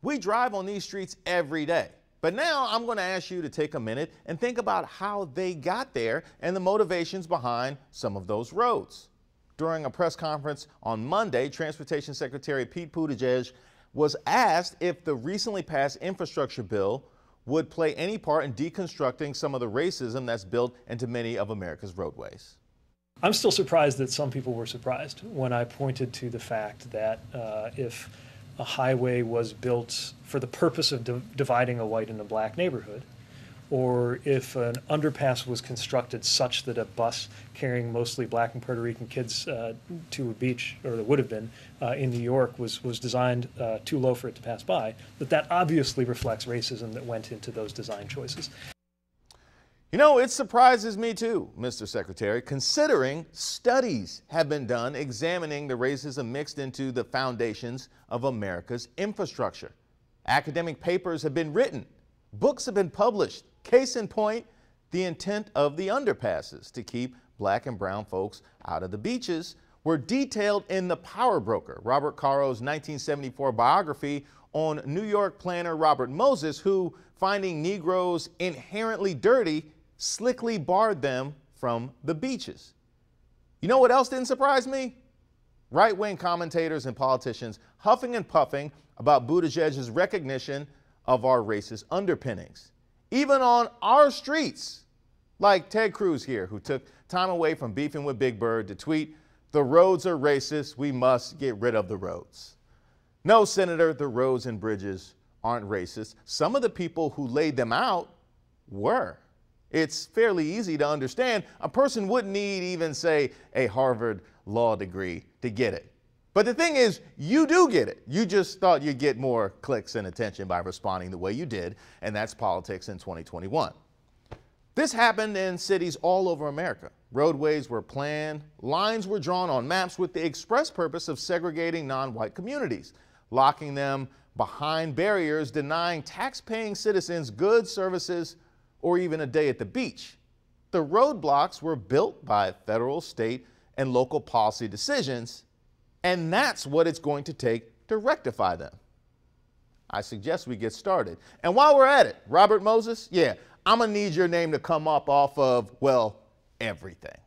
We drive on these streets every day. But now I'm going to ask you to take a minute and think about how they got there and the motivations behind some of those roads. During a press conference on Monday, Transportation Secretary Pete Buttigieg was asked if the recently passed infrastructure bill would play any part in deconstructing some of the racism that's built into many of America's roadways. I'm still surprised that some people were surprised when I pointed to the fact that if a highway was built for the purpose of dividing a white and a black neighborhood, or if an underpass was constructed such that a bus carrying mostly black and Puerto Rican kids to a beach, or it would have been, in New York was designed too low for it to pass by, that obviously reflects racism that went into those design choices. You know, it surprises me too, Mr. Secretary, considering studies have been done examining the racism mixed into the foundations of America's infrastructure. Academic papers have been written, books have been published. Case in point, the intent of the underpasses to keep black and brown folks out of the beaches were detailed in the power broker, Robert Caro's 1974 biography on New York planner Robert Moses, who, finding Negroes inherently dirty, slickly barred them from the beaches. You know what else didn't surprise me? Right-wing commentators and politicians huffing and puffing about Buttigieg's recognition of our racist underpinnings, even on our streets, like Ted Cruz here, who took time away from beefing with Big Bird to tweet, "The roads are racist, we must get rid of the roads." No, Senator, the roads and bridges aren't racist. Some of the people who laid them out were. It's fairly easy to understand. A person wouldn't need even, say, a Harvard law degree to get it. But the thing is, you do get it. You just thought you'd get more clicks and attention by responding the way you did, and that's politics in 2021. This happened in cities all over America. Roadways were planned, lines were drawn on maps with the express purpose of segregating non-white communities, locking them behind barriers, denying tax-paying citizens goods, services, or even a day at the beach. The roadblocks were built by federal, state, and local policy decisions, and that's what it's going to take to rectify them. I suggest we get started. And while we're at it, Robert Moses, I'm gonna need your name to come up off of, well, everything.